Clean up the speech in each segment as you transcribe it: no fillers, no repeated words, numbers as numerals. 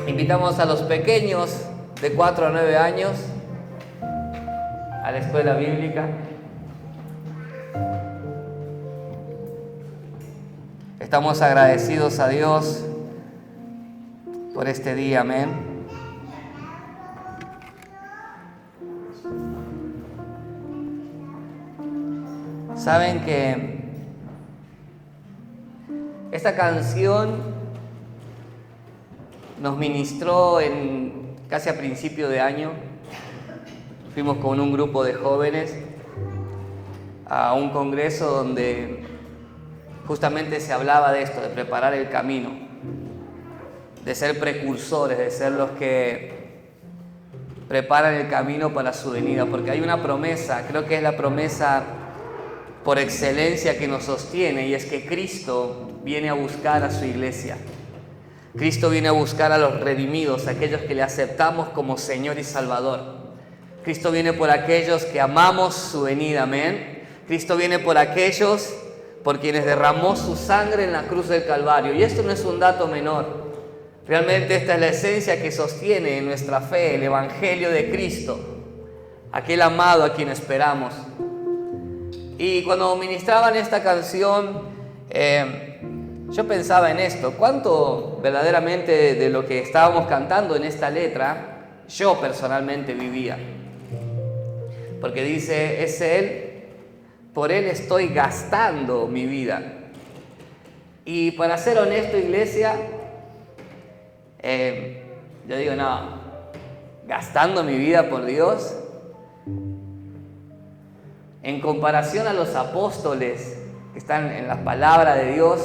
Invitamos a los pequeños de 4 a 9 años a la escuela bíblica. Estamos agradecidos a Dios por este día, amén. Saben que esta canción nos ministró casi a principio de año. Fuimos con un grupo de jóvenes a un congreso donde justamente se hablaba de esto, de preparar el camino, de ser precursores, de ser los que preparan el camino para su venida, porque hay una promesa, creo que es la promesa por excelencia que nos sostiene, y es que Cristo viene a buscar a su iglesia. Cristo viene a buscar a los redimidos, a aquellos que le aceptamos como Señor y Salvador. Cristo viene por aquellos que amamos su venida, amén. Cristo viene por aquellos por quienes derramó su sangre en la cruz del Calvario. Y esto no es un dato menor. Realmente esta es la esencia que sostiene nuestra fe, el Evangelio de Cristo, aquel amado a quien esperamos. Y cuando ministraban esta canción, yo pensaba en esto: cuánto verdaderamente de lo que estábamos cantando en esta letra yo personalmente vivía. Porque dice, es Él, por Él estoy gastando mi vida. Y para ser honesto, iglesia, yo digo, no, gastando mi vida por Dios, en comparación a los apóstoles que están en la palabra de Dios,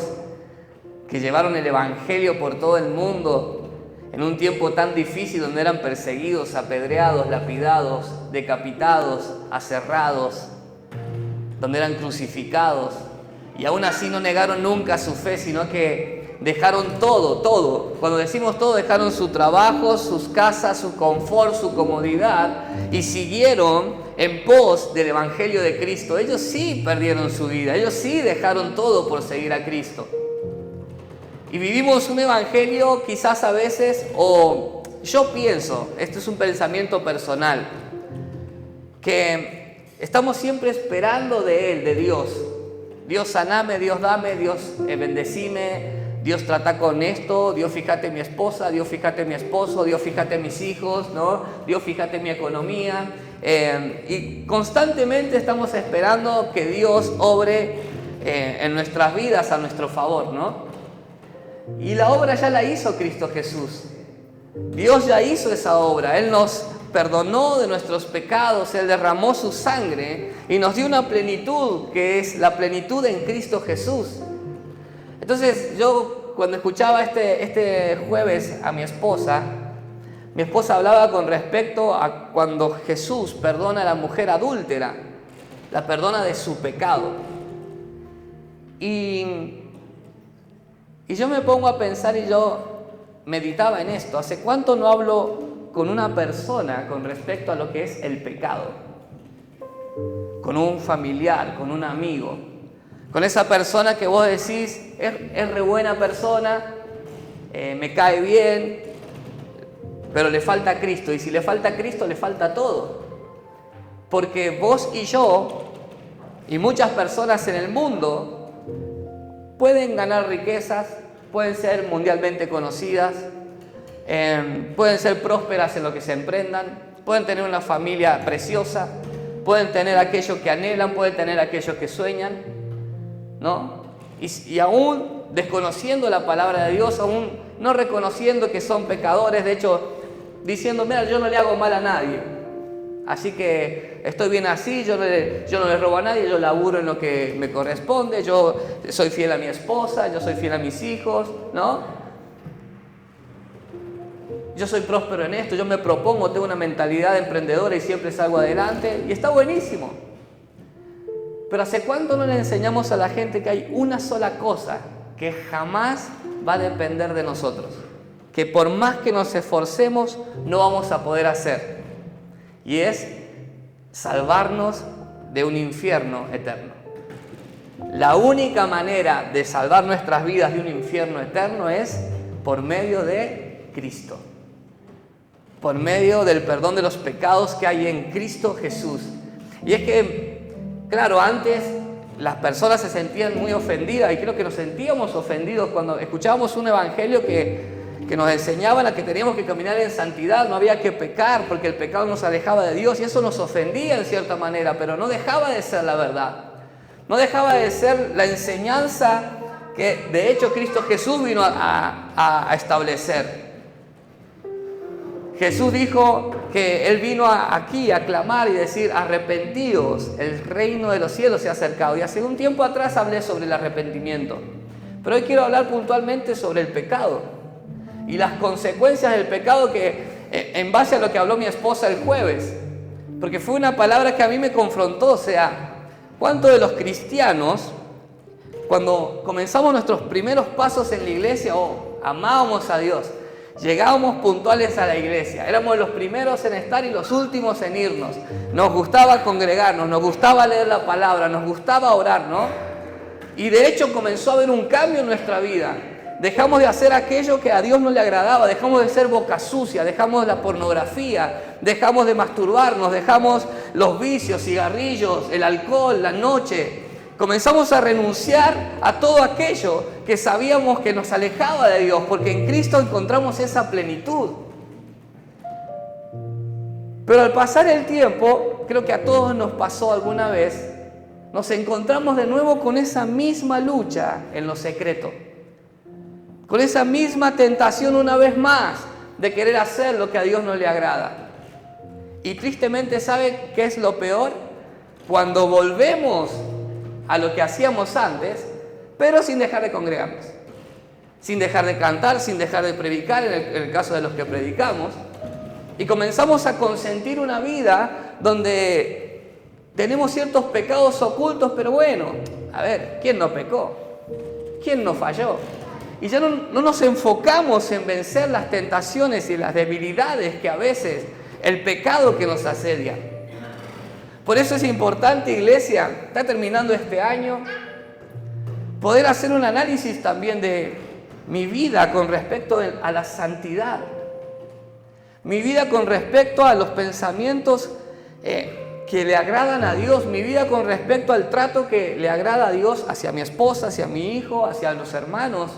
que llevaron el Evangelio por todo el mundo en un tiempo tan difícil, donde eran perseguidos, apedreados, lapidados, decapitados, aserrados, donde eran crucificados, y aún así no negaron nunca su fe, sino que dejaron todo. Cuando decimos todo, dejaron su trabajo, sus casas, su confort, su comodidad, y siguieron en pos del Evangelio de Cristo. Ellos sí perdieron su vida, ellos sí dejaron todo por seguir a Cristo. Y vivimos un evangelio quizás a veces, o yo pienso, esto es un pensamiento personal, que estamos siempre esperando de Él, de Dios. Dios saname, Dios dame, Dios bendecime, Dios trata con esto, Dios fíjate mi esposa, Dios fíjate mi esposo, Dios fíjate mis hijos, ¿no? Dios fíjate mi economía. Y constantemente estamos esperando que Dios obre en nuestras vidas a nuestro favor, ¿no? Y la obra ya la hizo Cristo Jesús. Dios ya hizo esa obra. Él nos perdonó de nuestros pecados, Él derramó su sangre y nos dio una plenitud, que es la plenitud en Cristo Jesús. Entonces yo, cuando escuchaba este jueves a mi esposa hablaba con respecto a cuando Jesús perdona a la mujer adúltera, la perdona de su pecado. Y yo me pongo a pensar, y yo meditaba en esto: ¿hace cuánto no hablo con una persona con respecto a lo que es el pecado? Con un familiar, con un amigo, con esa persona que vos decís, es re buena persona, me cae bien, pero le falta Cristo. Y si le falta Cristo, le falta todo. Porque vos y yo, y muchas personas en el mundo, pueden ganar riquezas, pueden ser mundialmente conocidas, pueden ser prósperas en lo que se emprendan, pueden tener una familia preciosa, pueden tener aquello que anhelan, pueden tener aquello que sueñan, ¿no? Y aún desconociendo la palabra de Dios, aún no reconociendo que son pecadores, de hecho, diciendo, mira, yo no le hago mal a nadie, así que estoy bien así, yo no le robo a nadie, yo laburo en lo que me corresponde, yo soy fiel a mi esposa, yo soy fiel a mis hijos, ¿no? Yo soy próspero en esto, yo me propongo, tengo una mentalidad emprendedora y siempre salgo adelante, y está buenísimo. Pero ¿hace cuánto no le enseñamos a la gente que hay una sola cosa que jamás va a depender de nosotros? Que por más que nos esforcemos, no vamos a poder hacer. Y es salvarnos de un infierno eterno. La única manera de salvar nuestras vidas de un infierno eterno es por medio de Cristo. por medio del perdón de los pecados que hay en Cristo Jesús. Y es que, claro, antes las personas se sentían muy ofendidas, y creo que nos sentíamos ofendidos cuando escuchábamos un evangelio que nos enseñaba a que teníamos que caminar en santidad, no había que pecar porque el pecado nos alejaba de Dios, y eso nos ofendía en cierta manera, pero no dejaba de ser la verdad, no dejaba de ser la enseñanza que de hecho Cristo Jesús vino a establecer. Jesús dijo que Él vino aquí a clamar y decir: arrepentíos, el reino de los cielos se ha acercado. Y hace un tiempo atrás hablé sobre el arrepentimiento, pero hoy quiero hablar puntualmente sobre el pecado y las consecuencias del pecado, que en base a lo que habló mi esposa el jueves, porque fue una palabra que a mí me confrontó. O sea, ¿cuántos de los cristianos, cuando comenzamos nuestros primeros pasos en la iglesia, amábamos a Dios, llegábamos puntuales a la iglesia, éramos los primeros en estar y los últimos en irnos, nos gustaba congregarnos, nos gustaba leer la palabra, nos gustaba orar, ¿no? Y de hecho comenzó a haber un cambio en nuestra vida. Dejamos de hacer aquello que a Dios no le agradaba, dejamos de ser boca sucia, dejamos la pornografía, dejamos de masturbarnos, dejamos los vicios, cigarrillos, el alcohol, la noche. Comenzamos a renunciar a todo aquello que sabíamos que nos alejaba de Dios, porque en Cristo encontramos esa plenitud. Pero al pasar el tiempo, creo que a todos nos pasó alguna vez, nos encontramos de nuevo con esa misma lucha en lo secreto, con esa misma tentación una vez más de querer hacer lo que a Dios no le agrada. Y tristemente, ¿sabe qué es lo peor? Cuando volvemos a lo que hacíamos antes, pero sin dejar de congregarnos, sin dejar de cantar, sin dejar de predicar, en el caso de los que predicamos, y comenzamos a consentir una vida donde tenemos ciertos pecados ocultos, pero bueno, a ver, ¿quién no pecó? ¿Quién no falló? Y ya no nos enfocamos en vencer las tentaciones y las debilidades que a veces el pecado que nos asedia. Por eso es importante, iglesia, está terminando este año, poder hacer un análisis también de mi vida con respecto a la santidad, mi vida con respecto a los pensamientos que le agradan a Dios, mi vida con respecto al trato que le agrada a Dios hacia mi esposa, hacia mi hijo, hacia los hermanos,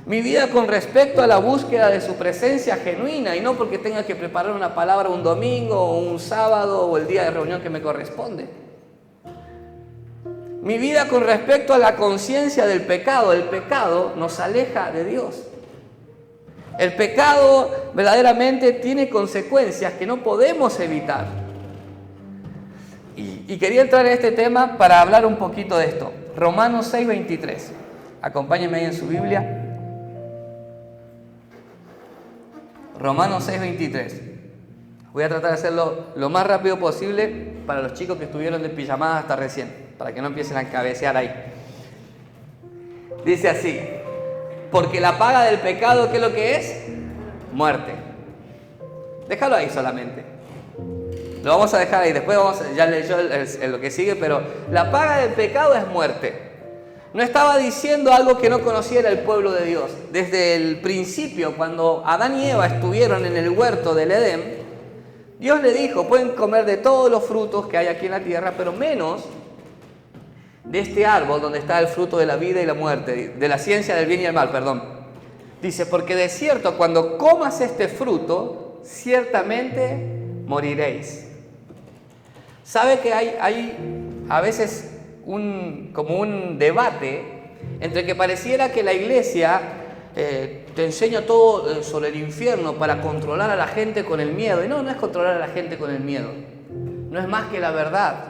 mi vida con respecto a la búsqueda de su presencia genuina, y no porque tenga que preparar una palabra un domingo o un sábado o el día de reunión que me corresponde. Mi vida con respecto a la conciencia del pecado. El pecado nos aleja de Dios. El pecado verdaderamente tiene consecuencias que no podemos evitar. Y quería entrar en este tema para hablar un poquito de esto. Romanos 6:23. Acompáñenme ahí en su Biblia. Romanos 6:23. Voy a tratar de hacerlo lo más rápido posible para los chicos que estuvieron de pijamadas hasta recién, para que no empiecen a cabecear ahí. Dice así: porque la paga del pecado, ¿qué es lo que es? Muerte. Déjalo ahí solamente. Lo vamos a dejar ahí, después ya leyó lo que sigue, pero la paga del pecado es muerte. No estaba diciendo algo que no conociera el pueblo de Dios. Desde el principio, cuando Adán y Eva estuvieron en el huerto del Edén, Dios le dijo: pueden comer de todos los frutos que hay aquí en la tierra, pero menos de este árbol donde está el fruto de la vida y la muerte, de la ciencia del bien y el mal, perdón. Dice: porque de cierto, cuando comas este fruto, ciertamente moriréis. ¿Sabe que hay a veces como un debate entre que pareciera que la iglesia te enseña todo sobre el infierno para controlar a la gente con el miedo? Y no es controlar a la gente con el miedo. No es más que la verdad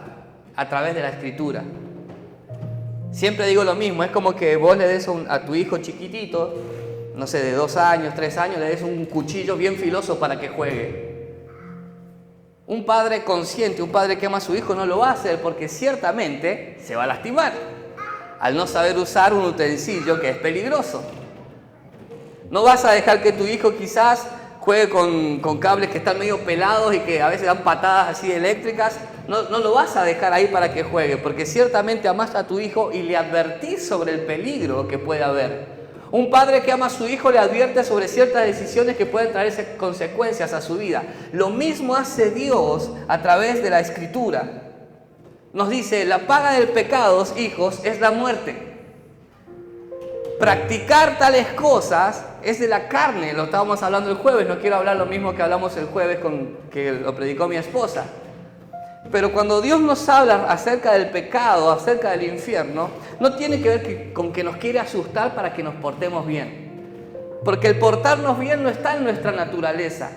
a través de la Escritura. Siempre digo lo mismo, es como que vos le des a tu hijo chiquitito, no sé, de 2 años, 3 años, le des un cuchillo bien filoso para que juegue. Un padre consciente, un padre que ama a su hijo no lo va a hacer porque ciertamente se va a lastimar al no saber usar un utensilio que es peligroso. No vas a dejar que tu hijo quizás juegue con cables que están medio pelados y que a veces dan patadas así eléctricas. No lo vas a dejar ahí para que juegue, porque ciertamente amás a tu hijo y le advertís sobre el peligro que puede haber. Un padre que ama a su hijo le advierte sobre ciertas decisiones que pueden traer consecuencias a su vida. Lo mismo hace Dios a través de la Escritura. Nos dice, la paga del pecado, hijos, es la muerte. Practicar tales cosas es de la carne, lo estábamos hablando el jueves, no quiero hablar lo mismo que hablamos el jueves que lo predicó mi esposa. Pero cuando Dios nos habla acerca del pecado, acerca del infierno, no tiene que ver con que nos quiere asustar para que nos portemos bien. Porque el portarnos bien no está en nuestra naturaleza,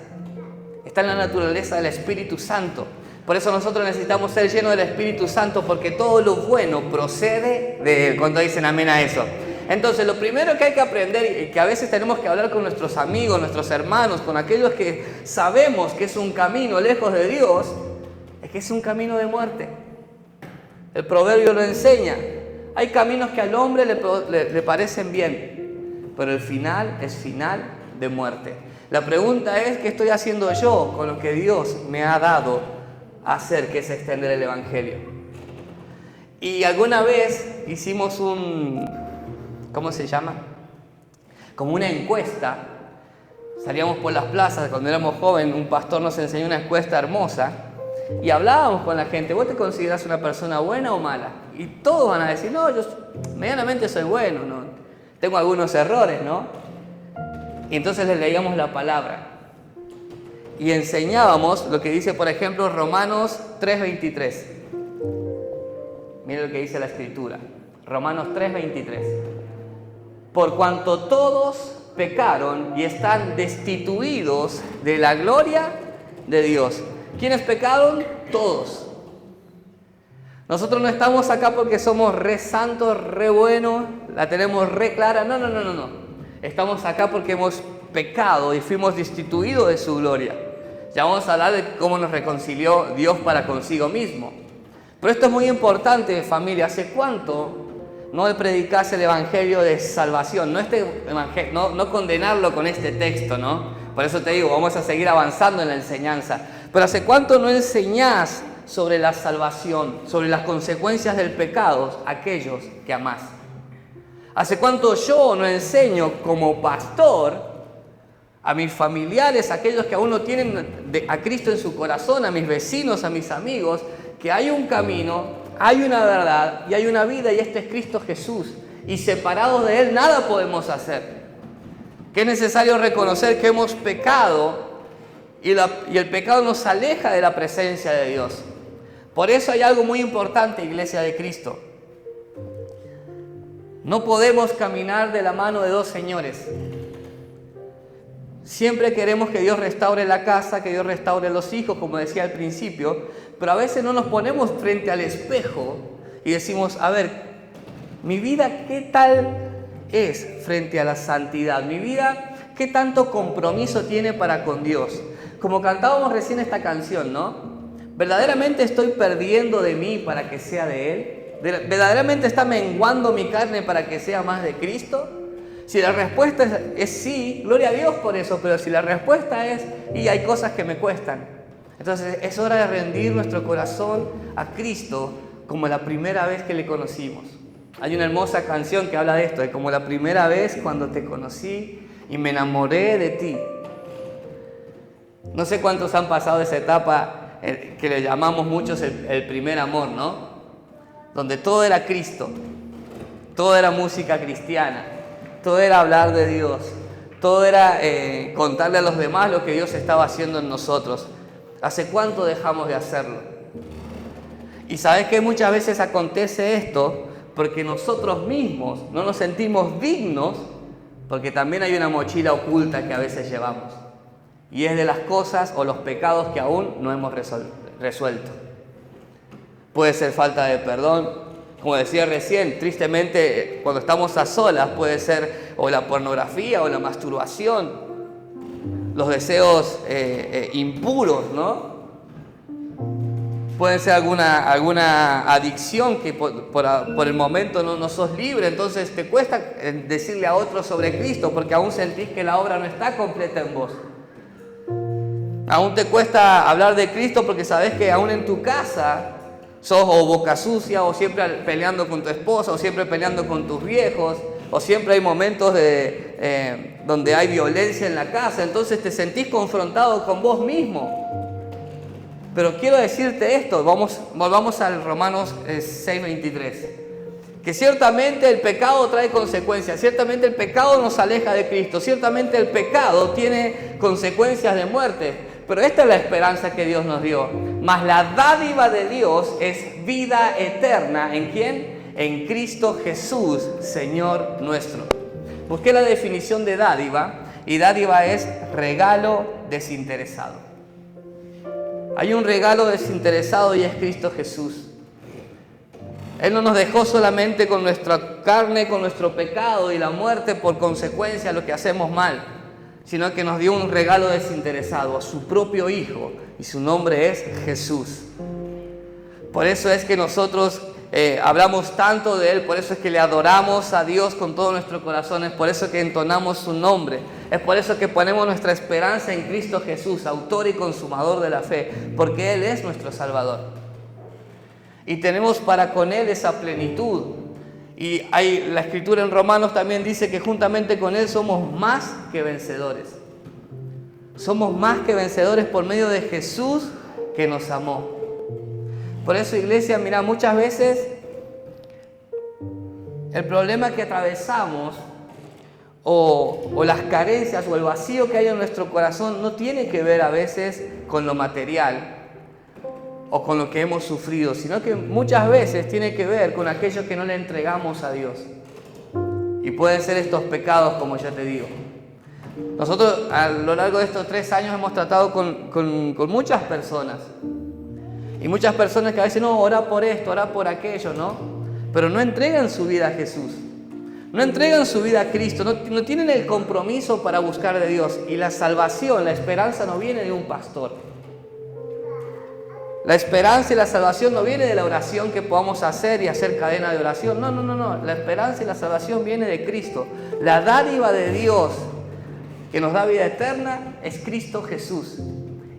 está en la naturaleza del Espíritu Santo. Por eso nosotros necesitamos ser llenos del Espíritu Santo, porque todo lo bueno procede de Él. ¿Cuántos dicen amén a eso? Entonces, lo primero que hay que aprender, y que a veces tenemos que hablar con nuestros amigos, nuestros hermanos, con aquellos que sabemos que es un camino lejos de Dios, es que es un camino de muerte. El proverbio lo enseña. Hay caminos que al hombre le parecen bien, pero el final es final de muerte. La pregunta es, ¿qué estoy haciendo yo con lo que Dios me ha dado a hacer, que es extender el Evangelio? Y alguna vez hicimos ¿cómo se llama? Como una encuesta. Salíamos por las plazas, cuando éramos jóvenes, un pastor nos enseñó una encuesta hermosa y hablábamos con la gente. ¿Vos te considerás una persona buena o mala? Y todos van a decir, no, yo medianamente soy bueno, ¿no? Tengo algunos errores, ¿no? Y entonces les leíamos la palabra y enseñábamos lo que dice, por ejemplo, Romanos 3:23. Miren lo que dice la Escritura. Romanos 3:23. Por cuanto todos pecaron y están destituidos de la gloria de Dios. ¿Quiénes pecaron? Todos. Nosotros no estamos acá porque somos re santos, re buenos, la tenemos re clara. No. Estamos acá porque hemos pecado y fuimos destituidos de su gloria. Ya vamos a hablar de cómo nos reconcilió Dios para consigo mismo. Pero esto es muy importante, familia. ¿Hace cuánto no predicás el evangelio de salvación? No condenarlo con este texto, ¿no? Por eso te digo, vamos a seguir avanzando en la enseñanza. Pero ¿hace cuánto no enseñás sobre la salvación, sobre las consecuencias del pecado a aquellos que amás? ¿Hace cuánto yo no enseño como pastor a mis familiares, a aquellos que aún no tienen a Cristo en su corazón, a mis vecinos, a mis amigos, que hay un camino, hay una verdad y hay una vida, y este es Cristo Jesús, y separados de Él nada podemos hacer? Que es necesario reconocer que hemos pecado y el pecado nos aleja de la presencia de Dios. Por eso hay algo muy importante, Iglesia de Cristo. No podemos caminar de la mano de dos señores. Siempre queremos que Dios restaure la casa, que Dios restaure los hijos, como decía al principio, pero a veces no nos ponemos frente al espejo y decimos, a ver, mi vida, ¿qué tal es frente a la santidad? Mi vida, ¿qué tanto compromiso tiene para con Dios? Como cantábamos recién esta canción, ¿no? ¿Verdaderamente estoy perdiendo de mí para que sea de Él? ¿Verdaderamente está menguando mi carne para que sea más de Cristo? Si la respuesta es sí, gloria a Dios por eso, pero si la respuesta es, y hay cosas que me cuestan, entonces es hora de rendir nuestro corazón a Cristo como la primera vez que le conocimos. Hay una hermosa canción que habla de esto, de como la primera vez cuando te conocí y me enamoré de ti. No sé cuántos han pasado esa etapa que le llamamos muchos el primer amor, ¿no? Donde todo era Cristo, todo era música cristiana, todo era hablar de Dios, todo era contarle a los demás lo que Dios estaba haciendo en nosotros. ¿Hace cuánto dejamos de hacerlo? Y sabes que muchas veces acontece esto porque nosotros mismos no nos sentimos dignos, porque también hay una mochila oculta que a veces llevamos. Y es de las cosas o los pecados que aún no hemos resuelto. Puede ser falta de perdón, como decía recién, tristemente cuando estamos a solas puede ser o la pornografía o la masturbación, los deseos impuros, ¿no? Puede ser alguna adicción que por el momento no sos libre, entonces te cuesta decirle a otros sobre Cristo porque aún sentís que la obra no está completa en vos. Aún te cuesta hablar de Cristo porque sabés que aún en tu casa sos o boca sucia, o siempre peleando con tu esposa, o siempre peleando con tus viejos, o siempre hay momentos donde hay violencia en la casa, entonces te sentís confrontado con vos mismo. Pero quiero decirte esto, volvamos al Romanos 6:23, que ciertamente el pecado trae consecuencias, ciertamente el pecado nos aleja de Cristo, ciertamente el pecado tiene consecuencias de muerte, pero esta es la esperanza que Dios nos dio. Mas la dádiva de Dios es vida eterna, ¿en quién? En Cristo Jesús, Señor nuestro. Busqué la definición de dádiva, y dádiva es regalo desinteresado. Hay un regalo desinteresado y es Cristo Jesús. Él no nos dejó solamente con nuestra carne, con nuestro pecado y la muerte por consecuencia de lo que hacemos mal, sino que nos dio un regalo desinteresado, a su propio Hijo, y su nombre es Jesús. Por eso es que nosotros hablamos tanto de Él, por eso es que le adoramos a Dios con todo nuestro corazón, es por eso que entonamos su nombre, es por eso que ponemos nuestra esperanza en Cristo Jesús, autor y consumador de la fe, porque Él es nuestro Salvador. Y tenemos para con Él esa plenitud. Y la Escritura en Romanos también dice que juntamente con Él somos más que vencedores. Somos más que vencedores por medio de Jesús que nos amó. Por eso, iglesia, mira, muchas veces el problema que atravesamos o las carencias o el vacío que hay en nuestro corazón no tiene que ver a veces con lo material o con lo que hemos sufrido, sino que muchas veces tiene que ver con aquello que no le entregamos a Dios. Y pueden ser estos pecados, como ya te digo. Nosotros a lo largo de estos 3 años hemos tratado con muchas personas. Y muchas personas que a veces no, ora por esto, ora por aquello, ¿no? Pero no entregan su vida a Jesús. No entregan su vida a Cristo. No tienen el compromiso para buscar de Dios. Y la salvación, la esperanza no viene de un pastor. La esperanza y la salvación no viene de la oración que podamos hacer y hacer cadena de oración. No. La esperanza y la salvación viene de Cristo. La dádiva de Dios que nos da vida eterna es Cristo Jesús.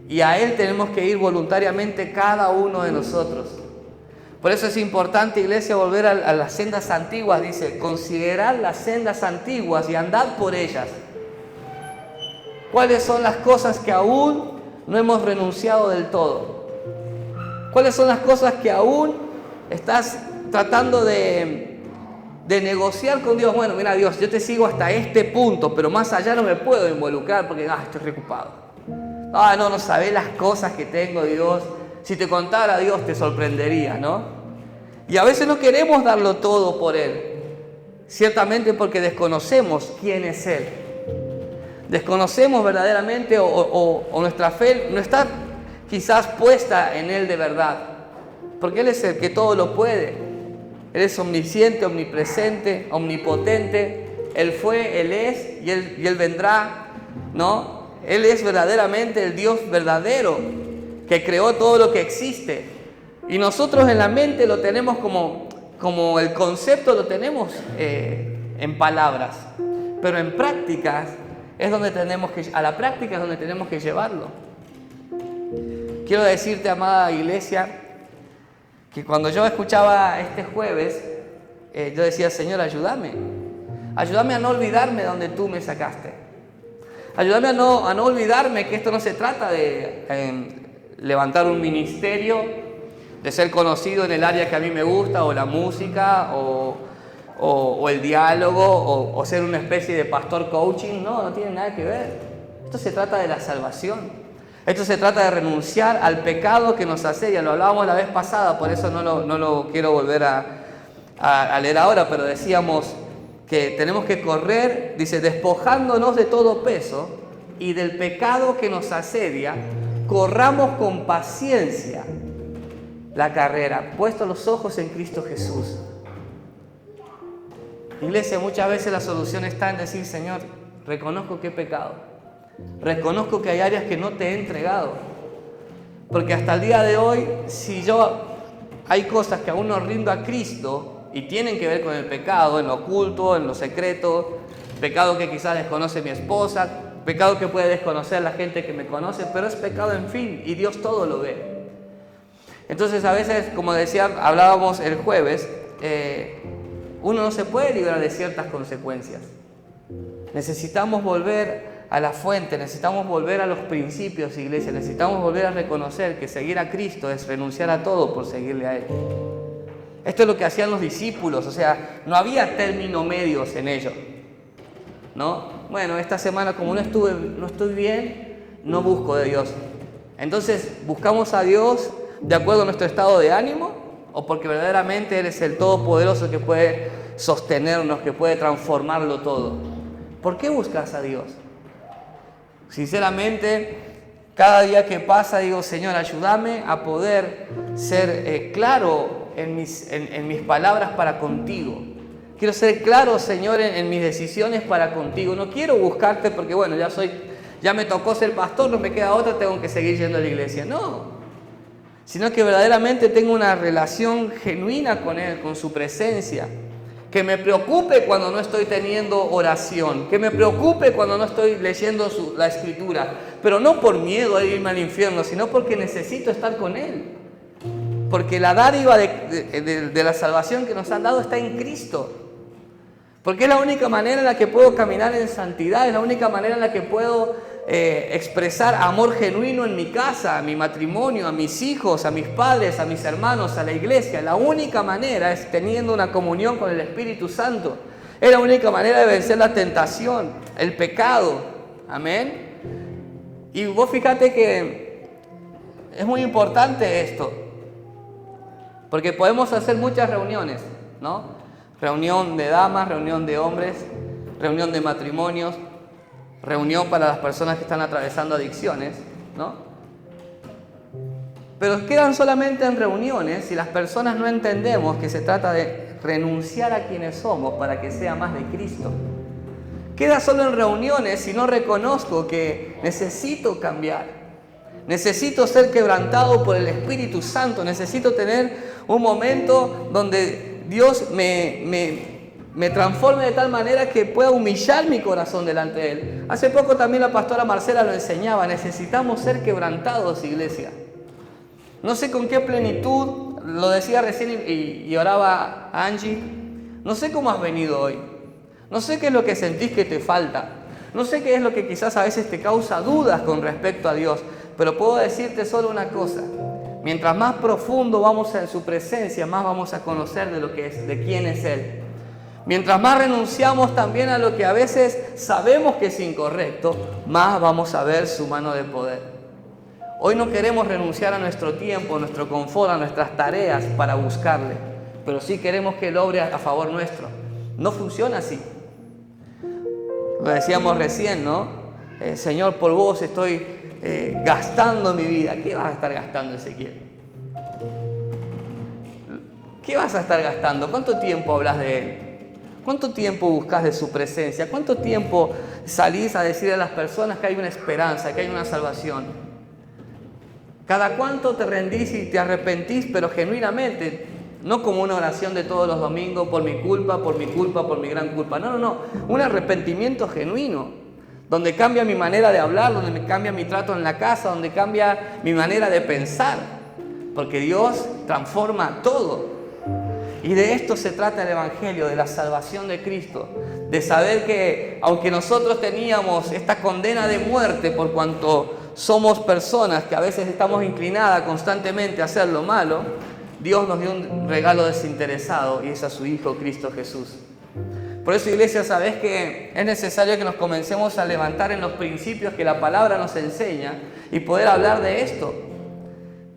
Y a Él tenemos que ir voluntariamente cada uno de nosotros. Por eso es importante, iglesia, volver a las sendas antiguas. Dice, considerad las sendas antiguas y andad por ellas. ¿Cuáles son las cosas que aún no hemos renunciado del todo? ¿Cuáles son las cosas que aún estás tratando de negociar con Dios? Bueno, mira, Dios, yo te sigo hasta este punto, pero más allá no me puedo involucrar porque estoy preocupado. No sabés las cosas que tengo, Dios. Si te contara, Dios, te sorprendería, ¿no? Y a veces no queremos darlo todo por Él. Ciertamente porque desconocemos quién es Él. Desconocemos verdaderamente o nuestra fe no está quizás puesta en Él de verdad. Porque Él es el que todo lo puede. Él es omnisciente, omnipresente, omnipotente. Él fue, Él es y Él vendrá, ¿no? Él es verdaderamente el Dios verdadero que creó todo lo que existe. Y nosotros en la mente lo tenemos como el concepto lo tenemos en palabras. Pero en prácticas es donde a la práctica es donde tenemos que llevarlo. Quiero decirte, amada iglesia, que cuando yo escuchaba este jueves, yo decía, Señor, ayúdame. Ayúdame a no olvidarme de donde tú me sacaste. Ayúdame a no olvidarme que esto no se trata de levantar un ministerio, de ser conocido en el área que a mí me gusta, o la música, o el diálogo, o ser una especie de pastor coaching. No tiene nada que ver. Esto se trata de la salvación. Esto se trata de renunciar al pecado que nos asedia. Lo hablábamos la vez pasada, por eso no lo quiero volver a leer ahora, pero decíamos que tenemos que correr, dice, despojándonos de todo peso y del pecado que nos asedia, corramos con paciencia la carrera, puestos los ojos en Cristo Jesús. Iglesia, muchas veces la solución está en decir, Señor, reconozco que he pecado, reconozco que hay áreas que no te he entregado, porque hasta el día de hoy, hay cosas que aún no rindo a Cristo, y tienen que ver con el pecado, en lo oculto, en lo secreto, pecado que quizás desconoce mi esposa, pecado que puede desconocer la gente que me conoce, pero es pecado en fin, y Dios todo lo ve. Entonces a veces, como decía, hablábamos el jueves, uno no se puede librar de ciertas consecuencias. Necesitamos volver a la fuente, necesitamos volver a los principios, iglesia. Necesitamos volver a reconocer que seguir a Cristo es renunciar a todo por seguirle a Él. Esto es lo que hacían los discípulos, o sea, no había término medios en ello, ¿no? Bueno, esta semana como no estoy bien, no busco de Dios. Entonces, ¿buscamos a Dios de acuerdo a nuestro estado de ánimo? ¿O porque verdaderamente Él es el Todopoderoso que puede sostenernos, que puede transformarlo todo? ¿Por qué buscas a Dios? Sinceramente, cada día que pasa digo, Señor, ayúdame a poder ser claro en mis palabras para contigo. Quiero ser claro, Señor, en mis decisiones para contigo. No quiero buscarte porque, bueno, ya me tocó ser pastor, no me queda otra, tengo que seguir yendo a la iglesia. No, sino que verdaderamente tengo una relación genuina con Él, con su presencia. Que me preocupe cuando no estoy teniendo oración, que me preocupe cuando no estoy leyendo la Escritura, pero no por miedo a irme al infierno, sino porque necesito estar con Él. Porque la dádiva de la salvación que nos han dado está en Cristo. Porque es la única manera en la que puedo caminar en santidad, es la única manera en la que puedo expresar amor genuino en mi casa, a mi matrimonio, a mis hijos, a mis padres, a mis hermanos, a la iglesia. La única manera es teniendo una comunión con el Espíritu Santo. Es la única manera de vencer la tentación, el pecado. Amén. Y vos fíjate que es muy importante esto. Porque podemos hacer muchas reuniones, ¿no? Reunión de damas, reunión de hombres, reunión de matrimonios, reunión para las personas que están atravesando adicciones, ¿no? Pero quedan solamente en reuniones si las personas no entendemos que se trata de renunciar a quienes somos para que sea más de Cristo. Queda solo en reuniones si no reconozco que necesito cambiar. Necesito ser quebrantado por el Espíritu Santo. Necesito tener un momento donde Dios me transforme de tal manera que pueda humillar mi corazón delante de Él. Hace poco también la pastora Marcela lo enseñaba. Necesitamos ser quebrantados, iglesia. No sé con qué plenitud, lo decía recién y oraba a Angie. No sé cómo has venido hoy. No sé qué es lo que sentís que te falta. No sé qué es lo que quizás a veces te causa dudas con respecto a Dios. Pero puedo decirte solo una cosa. Mientras más profundo vamos en su presencia, más vamos a conocer de quién es Él. Mientras más renunciamos también a lo que a veces sabemos que es incorrecto, más vamos a ver su mano de poder. Hoy no queremos renunciar a nuestro tiempo, a nuestro confort, a nuestras tareas para buscarle, pero sí queremos que Él obre a favor nuestro. No funciona así. Lo decíamos recién, ¿no? Señor, por vos estoy gastando mi vida. ¿Qué vas a estar gastando, Ezequiel? ¿Qué vas a estar gastando? ¿Cuánto tiempo hablas de Él? ¿Cuánto tiempo buscas de su presencia? ¿Cuánto tiempo salís a decir a las personas que hay una esperanza, que hay una salvación? ¿Cada cuánto te rendís y te arrepentís, pero genuinamente? No como una oración de todos los domingos, por mi culpa, por mi culpa, por mi gran culpa. No. Un arrepentimiento genuino, donde cambia mi manera de hablar, donde me cambia mi trato en la casa, donde cambia mi manera de pensar. Porque Dios transforma todo. Y de esto se trata el Evangelio, de la salvación de Cristo. De saber que aunque nosotros teníamos esta condena de muerte por cuanto somos personas que a veces estamos inclinadas constantemente a hacer lo malo, Dios nos dio un regalo desinteresado y es a su Hijo Cristo Jesús. Por eso, iglesia, sabés que es necesario que nos comencemos a levantar en los principios que la palabra nos enseña y poder hablar de esto.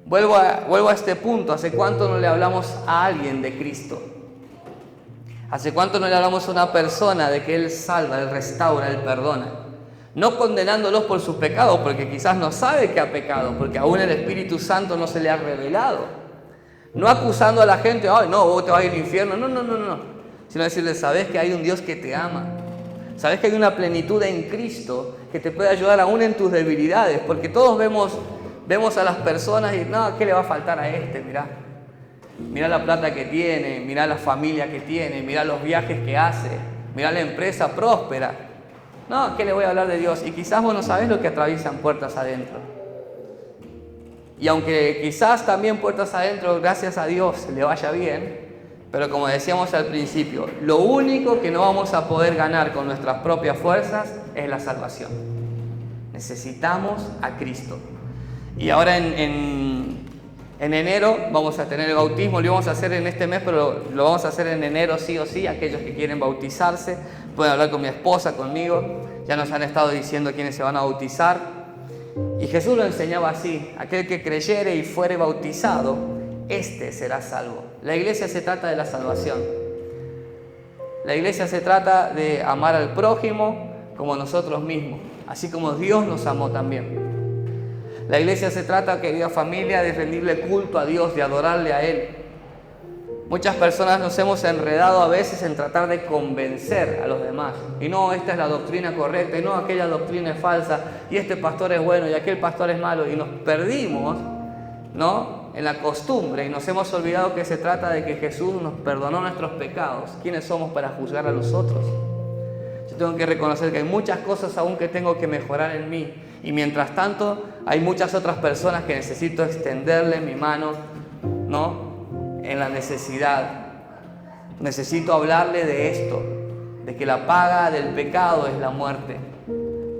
Vuelvo a este punto. ¿Hace cuánto no le hablamos a alguien de Cristo? ¿Hace cuánto no le hablamos a una persona de que Él salva, Él restaura, Él perdona? No condenándolos por sus pecados, porque quizás no sabe que ha pecado, porque aún el Espíritu Santo no se le ha revelado. No acusando a la gente, ay, no, vos te vas a ir al infierno. No. Sino decirle, sabes que hay un Dios que te ama. Sabes que hay una plenitud en Cristo que te puede ayudar aún en tus debilidades, porque todos vemos a las personas y no, ¿qué le va a faltar a este? Mirá la plata que tiene, mirá la familia que tiene, mirá los viajes que hace, mirá la empresa próspera. No, ¿qué le voy a hablar de Dios? Y quizás vos no sabés lo que atraviesan puertas adentro. Y aunque quizás también puertas adentro, gracias a Dios, le vaya bien, Pero como decíamos al principio, lo único que no vamos a poder ganar con nuestras propias fuerzas es la salvación. Necesitamos a Cristo. Y ahora en enero vamos a tener el bautismo, lo íbamos a hacer en este mes, pero lo vamos a hacer en enero sí o sí. Aquellos que quieren bautizarse pueden hablar con mi esposa, conmigo. Ya nos han estado diciendo quiénes se van a bautizar. Y Jesús lo enseñaba así: aquel que creyere y fuere bautizado, este será salvo. La iglesia se trata de la salvación. La iglesia se trata de amar al prójimo como nosotros mismos, así como Dios nos amó también. La iglesia se trata, querida familia, de rendirle culto a Dios, de adorarle a Él. Muchas personas nos hemos enredado a veces en tratar de convencer a los demás. Y no, esta es la doctrina correcta, y no, aquella doctrina es falsa, y este pastor es bueno, y aquel pastor es malo. Y nos perdimos, ¿no?, en la costumbre, y nos hemos olvidado que se trata de que Jesús nos perdonó nuestros pecados. ¿Quiénes somos para juzgar a los otros? Yo tengo que reconocer que hay muchas cosas aún que tengo que mejorar en mí. Y mientras tanto, hay muchas otras personas que necesito extenderle mi mano, ¿no?, en la necesidad. Necesito hablarle de esto, de que la paga del pecado es la muerte.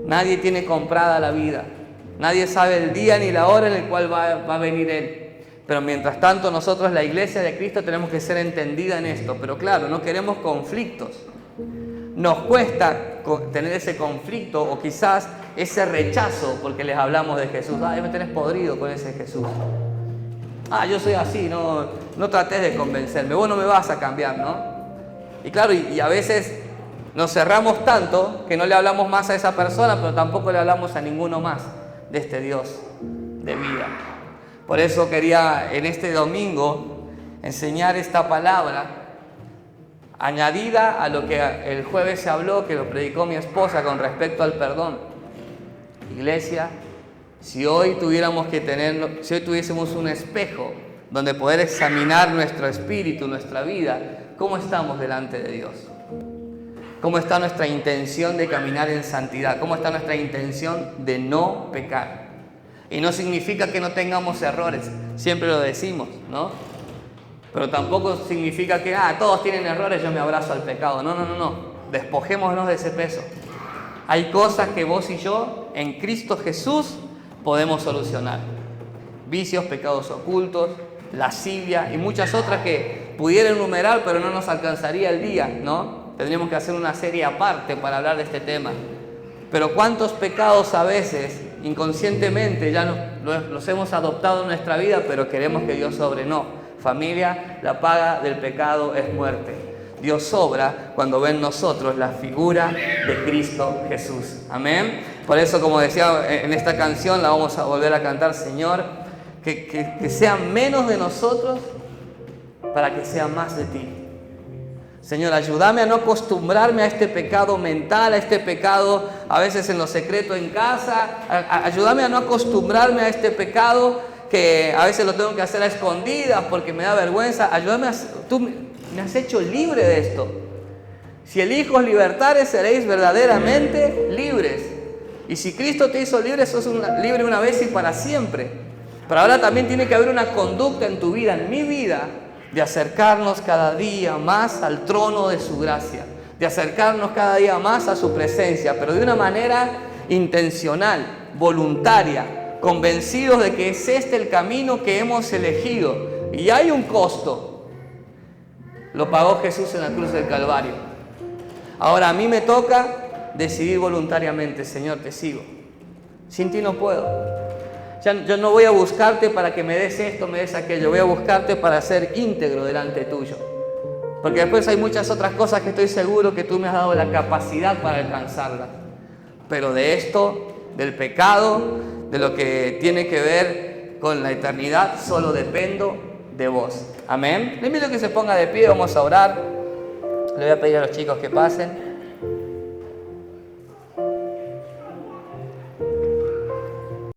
Nadie tiene comprada la vida. Nadie sabe el día ni la hora en el cual va a venir Él. Pero mientras tanto, nosotros, la iglesia de Cristo, tenemos que ser entendida en esto. Pero claro, no queremos conflictos. Nos cuesta tener ese conflicto o quizás ese rechazo porque les hablamos de Jesús. Ay, me tenés podrido con ese Jesús. Yo soy así, no trates de convencerme, vos no me vas a cambiar, ¿no? Y claro, y a veces nos cerramos tanto que no le hablamos más a esa persona, pero tampoco le hablamos a ninguno más de este Dios de vida. Por eso quería en este domingo enseñar esta palabra añadida a lo que el jueves se habló, que lo predicó mi esposa con respecto al perdón. Iglesia, si hoy tuviésemos un espejo donde poder examinar nuestro espíritu, nuestra vida, ¿cómo estamos delante de Dios? ¿Cómo está nuestra intención de caminar en santidad? ¿Cómo está nuestra intención de no pecar? Y no significa que no tengamos errores, siempre lo decimos, ¿no? Pero tampoco significa que todos tienen errores, yo me abrazo al pecado. No. Despojémonos de ese peso. Hay cosas que vos y yo, en Cristo Jesús, podemos solucionar. Vicios, pecados ocultos, lascivia y muchas otras que pudiera enumerar, pero no nos alcanzaría el día, ¿no? Tendríamos que hacer una serie aparte para hablar de este tema. Pero cuántos pecados a veces, inconscientemente, ya los hemos adoptado en nuestra vida, pero queremos que Dios sobre. No, familia, la paga del pecado es muerte. Dios obra cuando ve en nosotros la figura de Cristo Jesús. Amén. Por eso, como decía en esta canción, la vamos a volver a cantar: Señor, que sea menos de nosotros para que sea más de ti. Señor, ayúdame a no acostumbrarme a este pecado mental, a este pecado a veces en lo secreto en casa. Ayúdame a no acostumbrarme a este pecado que a veces lo tengo que hacer a escondidas porque me da vergüenza. Ayúdame tú me has hecho libre de esto. Si el Hijo os libertare, seréis verdaderamente libres. Y si Cristo te hizo libre, sos libre una vez y para siempre. Pero ahora también tiene que haber una conducta en tu vida, en mi vida, de acercarnos cada día más al trono de su gracia, de acercarnos cada día más a su presencia, pero de una manera intencional, voluntaria, convencidos de que es este el camino que hemos elegido. Y hay un costo. Lo pagó Jesús en la cruz del Calvario. Ahora a mí me toca decidir voluntariamente: Señor, te sigo. Sin ti no puedo. Yo no voy a buscarte para que me des esto, me des aquello. Voy a buscarte para ser íntegro delante tuyo. Porque después hay muchas otras cosas que estoy seguro que tú me has dado la capacidad para alcanzarlas. Pero de esto, del pecado, de lo que tiene que ver con la eternidad, solo dependo de vos. Amén. Le invito a que se ponga de pie, vamos a orar. Le voy a pedir a los chicos que pasen.